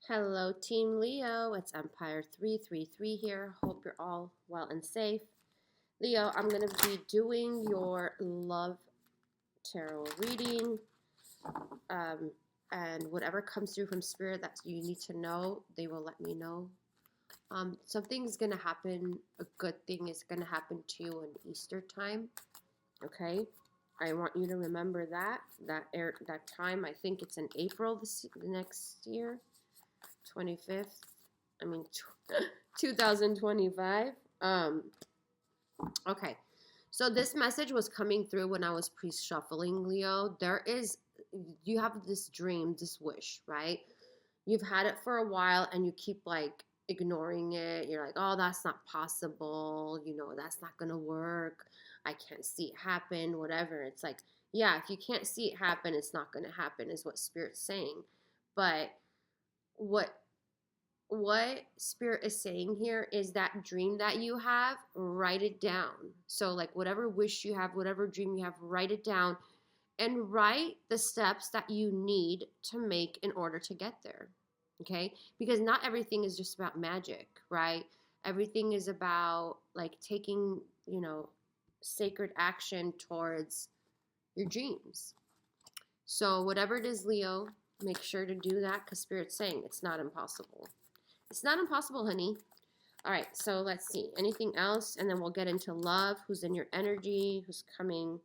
Hello, Team Leo. It's Empire 333 here. Hope you're all well and safe. Leo, I'm going to be doing your love tarot reading. And whatever comes through from Spirit that you need to know, they will let me know. Something's going to happen. A good thing is going to happen to you in Easter time. Okay? I want you to remember that time. I think it's in April the next year. 25th, 2025. Okay, so this message was coming through when I was pre-shuffling, Leo. You have this dream, this wish, right? You've had it for a while and you keep like ignoring it. You're like, oh, that's not possible. That's not going to work. I can't see it happen, whatever. It's like, yeah, if you can't see it happen, it's not going to happen is what Spirit's saying. But what Spirit is saying here is that dream that you have, write it down. So like whatever wish you have, whatever dream you have, write it down and write the steps that you need to make in order to get there. Okay? Because not everything is just about magic, right? Everything is about like taking, sacred action towards your dreams. So whatever it is, Leo, make sure to do that because Spirit's saying it's not impossible. It's not impossible, honey. All right, so let's see. Anything else? And then we'll get into love. Who's in your energy? Who's coming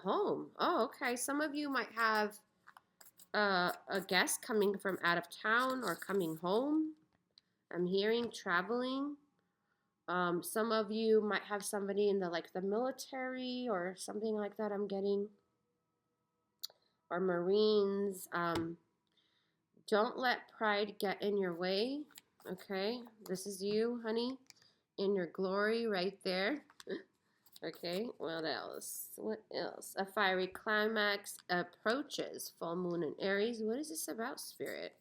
home? Oh, okay. Some of you might have a guest coming from out of town or coming home. I'm hearing traveling. Some of you might have somebody in the military or something like that, I'm getting. Or Marines. Don't let pride get in your way, okay? This is you, honey, in your glory right there. Okay, what else? What else? A fiery climax approaches. Full moon in Aries. What is this about, Spirit?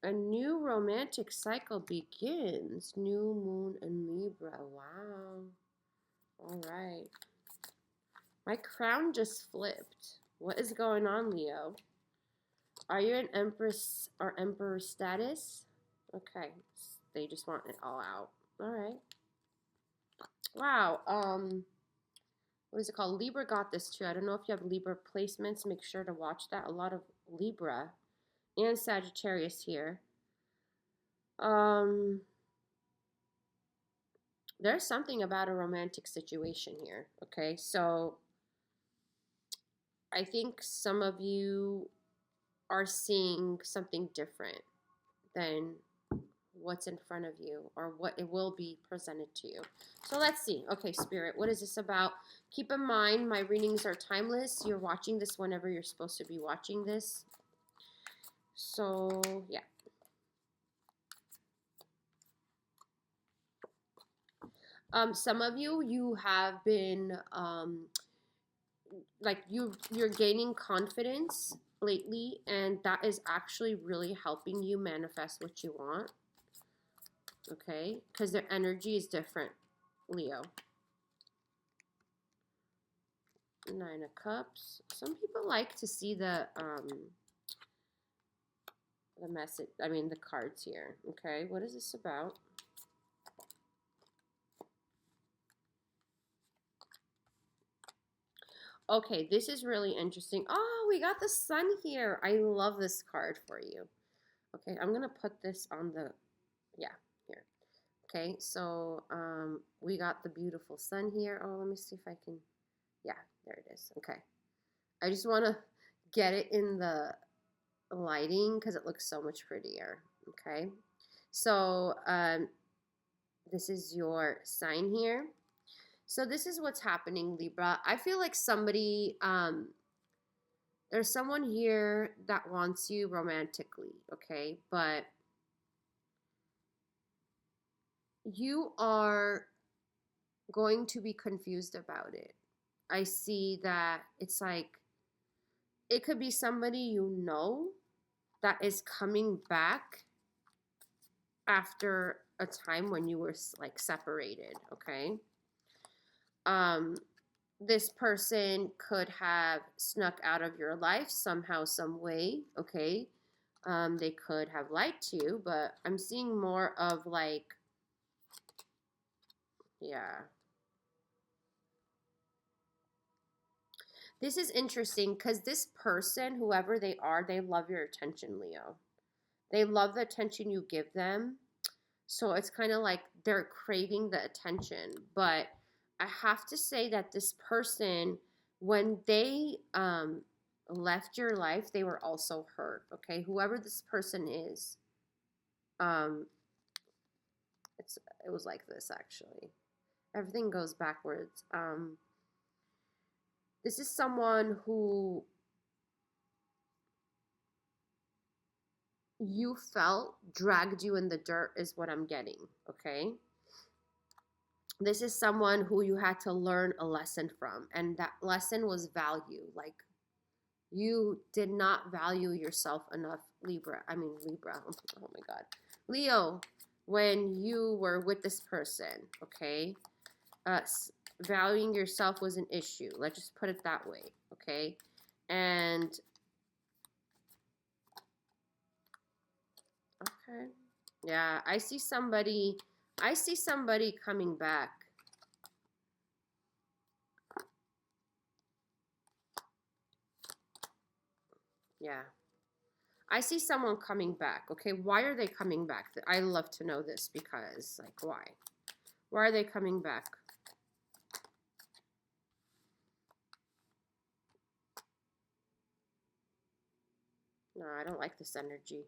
A new romantic cycle begins. New moon in Libra. Wow. All right. My crown just flipped. What is going on, Leo? Are you an empress or emperor status? Okay. They just want it all out. All right. Wow. What is it called? Libra got this too. I don't know if you have Libra placements. Make sure to watch that. A lot of Libra and Sagittarius here. There's something about a romantic situation here. Okay. So I think some of you are seeing something different than what's in front of you or what it will be presented to you. So let's see. Okay, Spirit, what is this about? Keep in mind, my readings are timeless. You're watching this whenever you're supposed to be watching this. So, yeah. Some of you have been you're gaining confidence lately, and that is actually really helping you manifest what you want. Okay, because their energy is different, Leo. 9 of Cups. Some people like to see the message, the cards here. Okay, what is this about? Okay, this is really interesting. Oh, we got the sun here. I love this card for you. Okay, I'm going to put this on the, here. Okay, so we got the beautiful sun here. Oh, let me see if I can, yeah, there it is. Okay. I just want to get it in the lighting because it looks so much prettier. Okay, so this is your sign here. So this is what's happening, Libra. I feel like somebody, there's someone here that wants you romantically, okay? But you are going to be confused about it. I see that it's like, it could be somebody you know that is coming back after a time when you were like separated, okay? this person could have snuck out of your life somehow, some way, okay? They could have lied to you, but I'm seeing more of like, yeah. This is interesting because this person, whoever they are, they love your attention, Leo. They love the attention you give them. So it's kind of like they're craving the attention. But I have to say that this person, when they left your life, they were also hurt. Okay, whoever this person is, um, it was like this actually. Everything goes backwards. This is someone who you felt dragged you in the dirt, is what I'm getting. Okay. This is someone who you had to learn a lesson from, and that lesson was value. Like, you did not value yourself enough, Libra. Oh my God. Leo, when you were with this person, okay? Valuing yourself was an issue. Let's just put it that way, okay? And, okay. Yeah, I see somebody coming back. Yeah. I see someone coming back. Okay, why are they coming back? I love to know this because, like, why? Why are they coming back? No, I don't like this energy.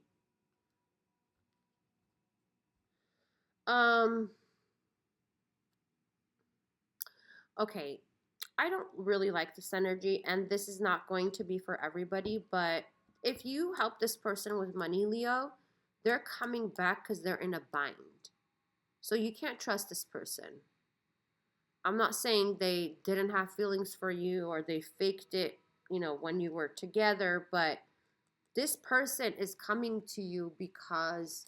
Okay, I don't really like this energy, and this is not going to be for everybody, but if you help this person with money, Leo, they're coming back because they're in a bind. So you can't trust this person. I'm not saying they didn't have feelings for you or they faked it, when you were together, but this person is coming to you because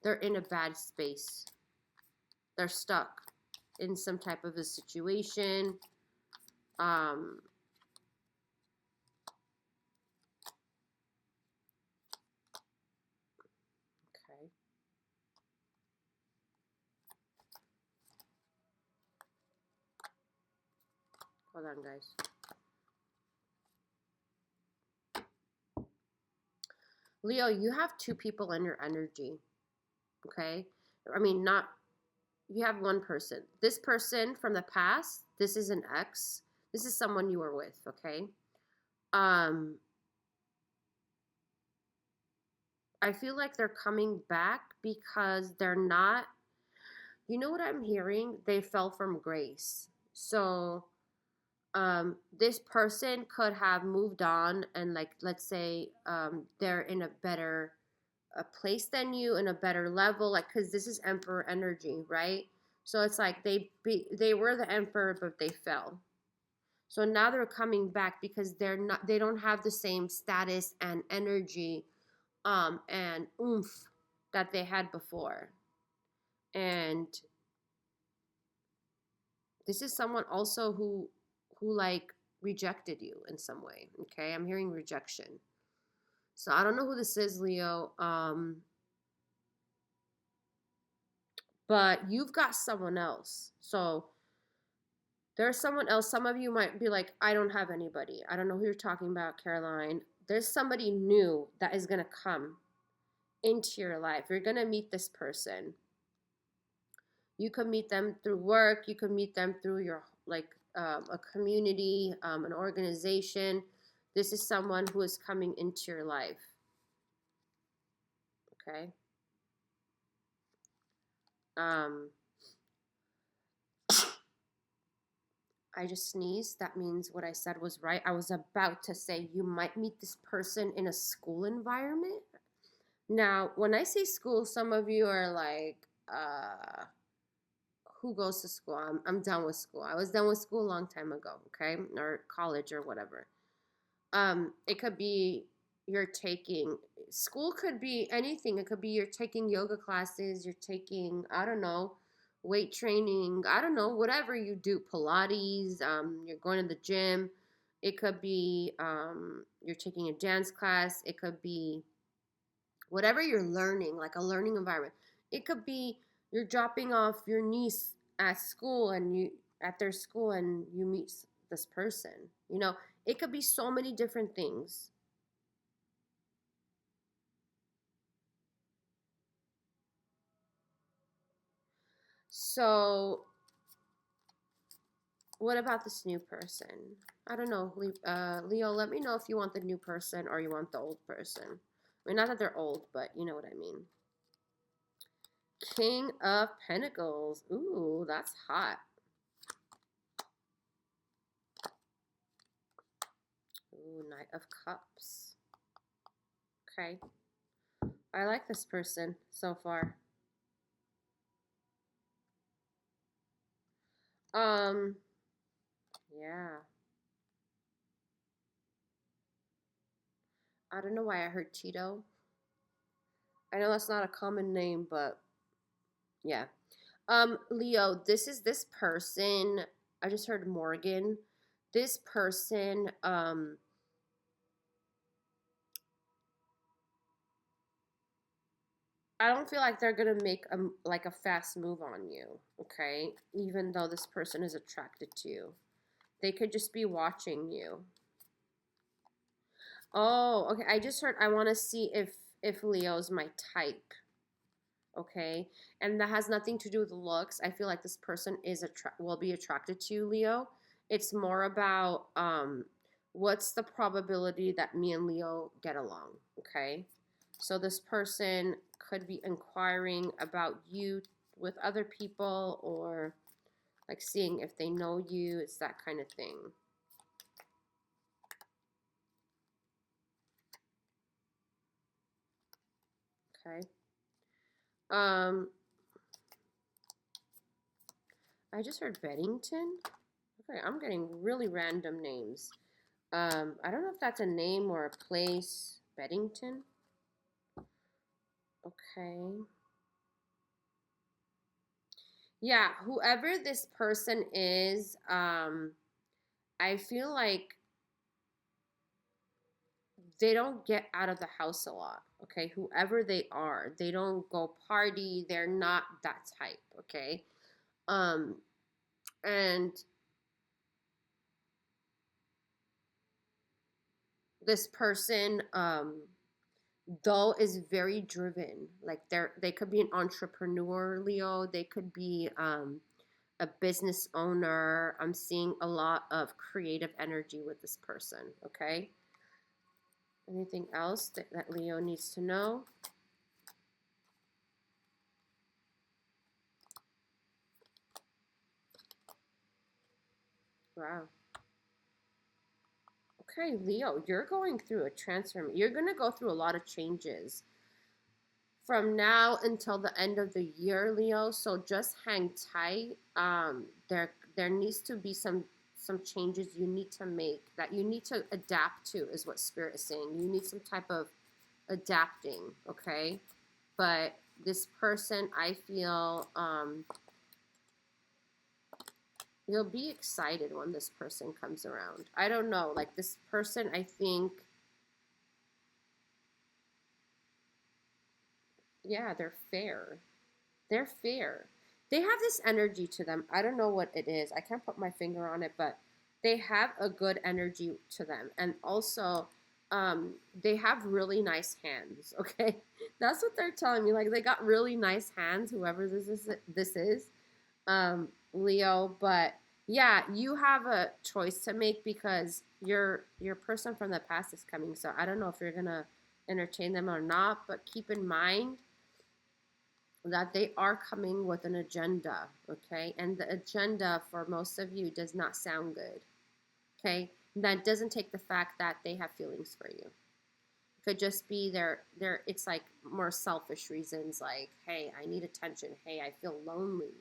they're in a bad space. They're stuck in some type of a situation. Okay. Hold on, guys. Leo, you have two people in your energy. Okay? Not, you have one person. This person from the past, this is an ex. This is someone you were with, okay? I feel like they're coming back because they're not, you know what I'm hearing? They fell from grace. So, this person could have moved on and, like, let's say they're in a better place than you, in a better level, like, because this is emperor energy, right? So it's like they were the emperor, but they fell. So now they're coming back because they don't have the same status and energy and oomph that they had before. And this is someone also who like rejected you in some way. Okay, I'm hearing rejection. So I don't know who this is, Leo. But you've got someone else. So there's someone else. Some of you might be like, I don't have anybody. I don't know who you're talking about, Caroline. There's somebody new that is going to come into your life. You're going to meet this person. You could meet them through work. You could meet them through your, like, a community, an organization. This is someone who is coming into your life. Okay. I just sneezed. That means what I said was right. I was about to say you might meet this person in a school environment. Now, when I say school, some of you are like, who goes to school? I'm done with school. I was done with school a long time ago, okay? Or college or whatever. It could be you're taking, school could be anything. It could be you're taking yoga classes, you're taking, I don't know, weight training, I don't know, whatever you do, Pilates, you're going to the gym. It could be you're taking a dance class. It could be whatever you're learning, like a learning environment. It could be you're dropping off your niece at school and you at their school and you meet this person. You know, it could be so many different things. So, what about this new person? I don't know, Leo. Let me know if you want the new person or you want the old person. I mean, not that they're old, but you know what I mean. King of Pentacles. Ooh, that's hot. Ooh, Knight of Cups. Okay. I like this person so far. Yeah. I don't know why I heard Tito. I know that's not a common name, but yeah. Leo, this is this person. I just heard Morgan. This person, I don't feel like they're gonna make a fast move on you, okay? Even though this person is attracted to you. They could just be watching you. Oh, okay. I just heard I want to see if Leo's my type. Okay? And that has nothing to do with looks. I feel like this person will be attracted to you, Leo. It's more about what's the probability that me and Leo get along, okay? So this person could be inquiring about you with other people or like seeing if they know you. It's that kind of thing. Okay. I just heard Beddington. Okay, I'm getting really random names. I don't know if that's a name or a place. Beddington. Okay. Yeah, whoever this person is, I feel like they don't get out of the house a lot. Okay, whoever they are, they don't go party. They're not that type. Okay, and this person, though, is very driven. Like they could be an entrepreneur, Leo. They could be a business owner. I'm seeing a lot of creative energy with this person. Okay. Anything else that Leo needs to know? Wow. Okay, Leo, you're going through a transformation. You're going to go through a lot of changes from now until the end of the year, Leo. So just hang tight. There needs to be some changes you need to make that you need to adapt to, is what Spirit is saying. You need some type of adapting, okay? But this person, I feel, you'll be excited when this person comes around. I don't know, like this person, I think, yeah, they're fair. They're fair. They have this energy to them. I don't know what it is. I can't put my finger on it, but they have a good energy to them. And also, they have really nice hands, okay? That's what they're telling me. Like, they got really nice hands, whoever this is, Leo. But yeah, you have a choice to make because your person from the past is coming. So I don't know if you're gonna entertain them or not, but keep in mind that they are coming with an agenda, okay? And the agenda for most of you does not sound good, okay? That doesn't take the fact that they have feelings for you. It could just be it's like more selfish reasons, like, hey, I need attention. Hey, I feel lonely.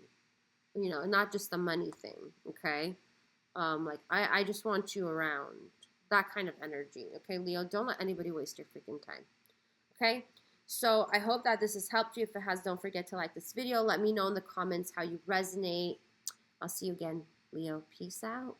You know, not just the money thing, okay? Like, I just want you around. That kind of energy, okay, Leo? Don't let anybody waste your freaking time, okay? So I hope that this has helped you. If it has, don't forget to like this video. Let me know in the comments how you resonate. I'll see you again, Leo. Peace out.